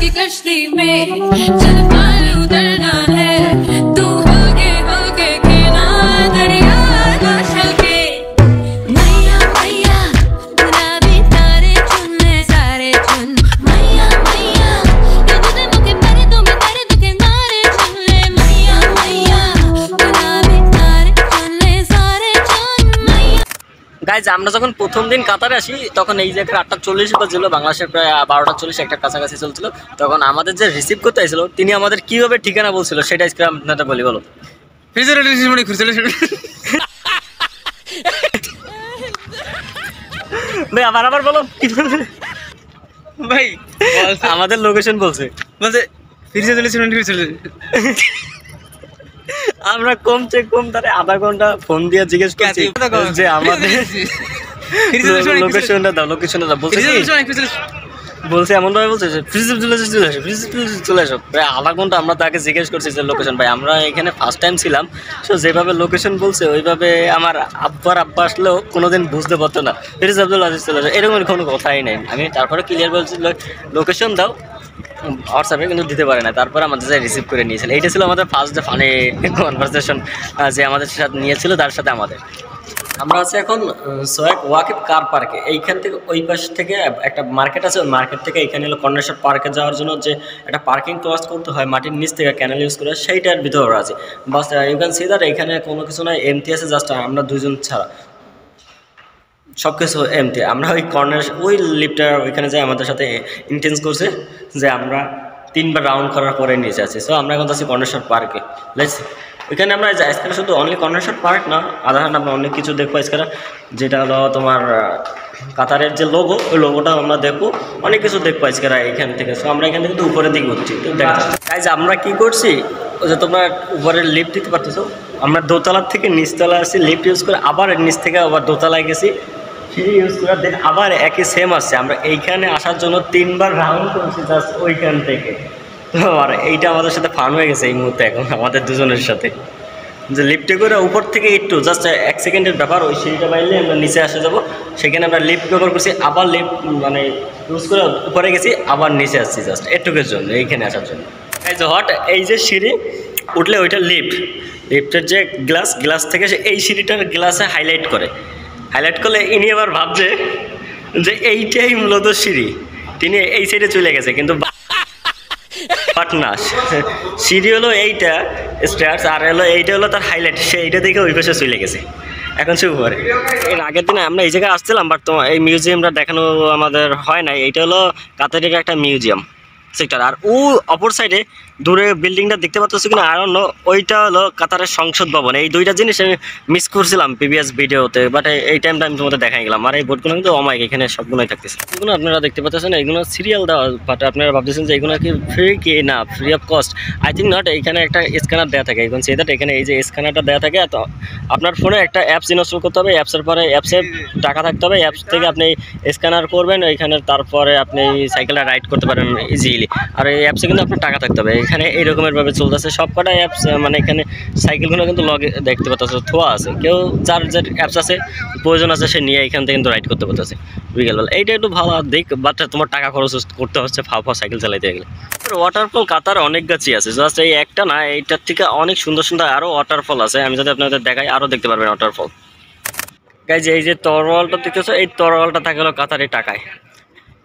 की कश्ती में चल पार उतरना है तू होके खेला दरिया का छलके मैया मैया गुलाबी तारे चुन ले सारे चुन मैया मैया ये मुझे परे तो मैं तेरे दुखे नारे चुन ले मैया मैया गुलाबी तारे चुन ले सारे चुन मैया। গাইজ আমরা যখন প্রথম দিন কাতারে আসি তখন এই জায়গায় 8:40 বাজছিল, বাংলাদেশের প্রায় 12:40 একটা কাছাকাছি চলছিল। তখন আমাদের যে রিসিভ করতে আসছিল তিনি আমাদের কিভাবে ঠিকানা বলছিল সেটা আজকে আপনাদের বলি। বলো ভাই আবার বলো ভাই আমাদের লোকেশন বলছে আমরা কমছে কম তারে আধা ঘন্টা ফোন দিয়ে জিজ্ঞেস করছি যে আমাদের লোকেশনটা দাও বলছে এমন ভাবে বলছে চলে আসো। প্রায় আধা ঘন্টা আমরা তাকে জিজ্ঞেস করছি যে লোকেশন। ভাই আমরা এখানে ফার্স্ট টাইম ছিলাম, সো যেভাবে লোকেশন বলছে ওইভাবে আমার আব্বা আসলেও কোনোদিন বুঝতে পারতো না ফিরিজ আব্দুল আজিজ চলে আসো, এরকম কোনো কথাই নেই। আমি তারপরে ক্লিয়ার বলছি লোকেশন দাও হোয়াটসঅ্যাপে, কিন্তু দিতে পারে না। তারপরে আমাদের যে রিসিভ করে নিয়েছিল, এইটা ছিল আমাদের ফার্স্ট যে ফানি কনভারসেশন যে আমাদের সাথে নিয়েছিল তার সাথে আমাদের। আমরা আছি এখন সোয়েক ওয়াকিব কার পার্কে। এইখান থেকে ওই পাশ থেকে একটা মার্কেট আছে, ওই মার্কেট থেকে এখানে হলো কর্নেশ্বর পার্কে যাওয়ার জন্য যে একটা পার্কিং ক্রস করতে হয় মাটির নিচ থেকে ক্যানেল ইউজ করে, সেইটার ভিতরে আছে বাস। ইউ ক্যান সি দ্যাট এখানে কোনো কিছু নয়, এমটি আছে জাস্ট আমরা দুজন ছাড়া, সব কিছু এমটি। আমরা ওই কর্নার ওই লিফটার ওইখানে যাই আমাদের সাথে ইন্টেন্স করছে যে আমরা 3বার রাউন্ড করার পরে নিচে আছি। সো আমরা এখন আছি কর্নেশ্বর পার্কে। লেটস ওইখানে আমরা আজকে শুধু অনলি কর্নেশ্বর পার্ক না, আধার আমরা অনেক কিছু দেখবো আজকে, যেটা হলো তোমার কাতারের যে লোগো, ওই লোগোটাও আমরা দেখবো, অনেক কিছু দেখবো আজকে এখান থেকে। সো আমরা এখান থেকে তো উপরের দিকে উঠছি। গাইজ আমরা কি করছি, ওই যে তোমরা উপরের লিফট দিতে পারতেছো, আমরা দোতলার থেকে নিচতলা আসছি লিফট ইউজ করে, আবার নিচ থেকে আবার দোতলায় গেছি সিঁড়ি ইউজ করে, দেন আবার একই সেম আসছে। আমরা এইখানে আসার জন্য 3বার রাউন্ড করছি জাস্ট ওইখান থেকে। তো আর এইটা আমাদের সাথে ফান হয়ে গেছে এই মুহূর্তে এখন আমাদের দুজনের সাথে, যে লিফটে করে উপর থেকে একটু জাস্ট 1 সেকেন্ডের ব্যাপার, ওই সিঁড়িটা বাইলে আমরা নিচে আসে যাবো। সেখানে আমরা লিফট ব্যবহার করছি, আবার লিফট মানে ইউজ করে উপরে গেছি, আবার নিচে আসছি জাস্ট এটুকুর জন্য এইখানে আসার জন্য। এই যে এই যে সিঁড়ি উঠলে ওইটা লিফটের যে গ্লাস থেকে এই সিঁড়িটার গ্লাসে হাইলাইট করলে ইনি আবার ভাবছে যে এইটাই মূলত সিঁড়ি, তিনি এই সাইডে চলে গেছে, কিন্তু বাট না, সিঁড়ি হলো এইটা স্টেয়ার্স, আর হলো এইটা হলো তার হাইলাইট, সে এইটা দেখে ওই পাশে চলে গেছে। এখন সে উপরে এর আগের দিনে আমরা এই জায়গায় আসছিলাম, বাট তোমার এই মিউজিয়ামটা দেখানো আমাদের হয় নাই। এইটা হলো কাতারের একটা মিউজিয়াম সেক্টর, আর ও অপর সাইডে দূরে বিল্ডিংটা দেখতে পাচ্ছ কিনা আর অন্য, ওইটা হলো কাতারের সংসদ ভবন। এই দুইটা জিনিস আমি মিস করছিলাম প্রিভিয়াস ভিডিওতে, বাট এই টাইমটা আমি তোমাদের দেখাই গেলাম। আর এই বোর্ডগুলো কিন্তু অমাইক এখানে সবগুলোই থাকতেছে, এগুলো আপনারা দেখতে পাচ্ছেন, এগুলো সিরিয়াল দেওয়া, বাট আপনারা ভাবতেছেন যে এগুলো কি ফ্রি কি না, free of cost. I think not. এখানে একটা স্ক্যানার দেওয়া থাকে, এখন সেই এখানে এই যে স্ক্যানারটা দেওয়া থাকে, তো আপনার ফোনে একটা অ্যাপস ইনস্টল করতে হবে, অ্যাপসের পরে অ্যাপসে টাকা থাকতে হবে, অ্যাপস থেকে আপনি স্ক্যানার করবেন ওইখানে, তারপরে আপনি সাইকেলটা রাইড করতে পারেন ইজিলি। আর এই অ্যাপসে কিন্তু আপনার টাকা থাকতে হবে। এখানে এইরকমের ভাবে চলতেছে সবকটা অ্যাপস, মানে এখানে সাইকেলগুলো কিন্তু লগে দেখতে পাচ্ছ থোয়া আছে, কেউ যার যে অ্যাপস আছে প্রয়োজন আছে সে নিয়ে এখান থেকে কিন্তু রাইড করতে পারতেছে বিকেলবেলা। এইটা একটু ভালো দিক, বাট তোমার টাকা খরচ করতে হচ্ছে ফাও সাইকেল চালাইতে গেলে। ওয়াটারফল কাতার অনেক গাছই আছে, জাস্ট এই একটা না, এইটার থেকে অনেক সুন্দর সুন্দর আরও ওয়াটারফল আছে। আমি যদি আপনাদের দেখাই আরও দেখতে পারবেন ওয়াটারফল। গাইজ এই যে তরোয়ালটা দেখতেছো, এই তরোয়ালটা থাকে হলো কাতারের টাকায়।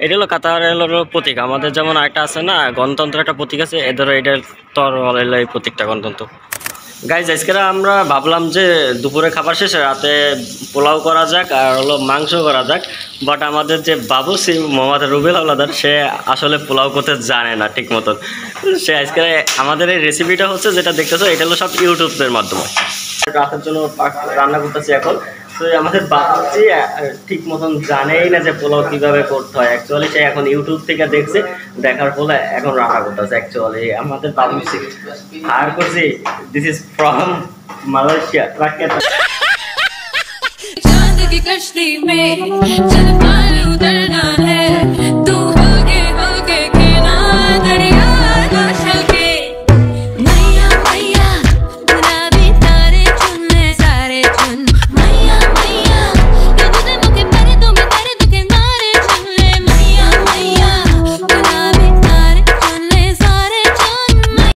এটা হলো কাতারের প্রতীক। আমাদের যেমন একটা আছে না গণতন্ত্রের একটা প্রতীক আছে, এদের এটা তরোয়াল হলো এই প্রতীকটা গণতন্ত্র। গাইজ আজকে আমরা ভাবলাম যে দুপুরে খাবার শেষে রাতে পোলাও করা যাক আর হলো মাংস করা যাক, বাট আমাদের যে বাবুসি মোহাম্মদ রুবেল হাওলাদার সে আসলে পোলাও করতে জানে না ঠিক মতন। সে আজকে আমাদের এই রেসিপিটা হচ্ছে যেটা দেখতেছো, এটা হলো সব ইউটিউবের মাধ্যমে রাতের জন্য রান্না করতেছি এখন। তো আমাদের বাবুজি ঠিক মতন জানেই না যে পোলাও কীভাবে করতে হয়। অ্যাকচুয়ালি সে এখন ইউটিউব থেকে দেখছে, দেখার ফলে এখন রান্না করতেছে। অ্যাকচুয়ালি আমাদের বাবুজি হায়ার করছি, দিস ইজ ফ্রম মালয়েশিয়া। चांद की कश्ती में चल पार उतरना है।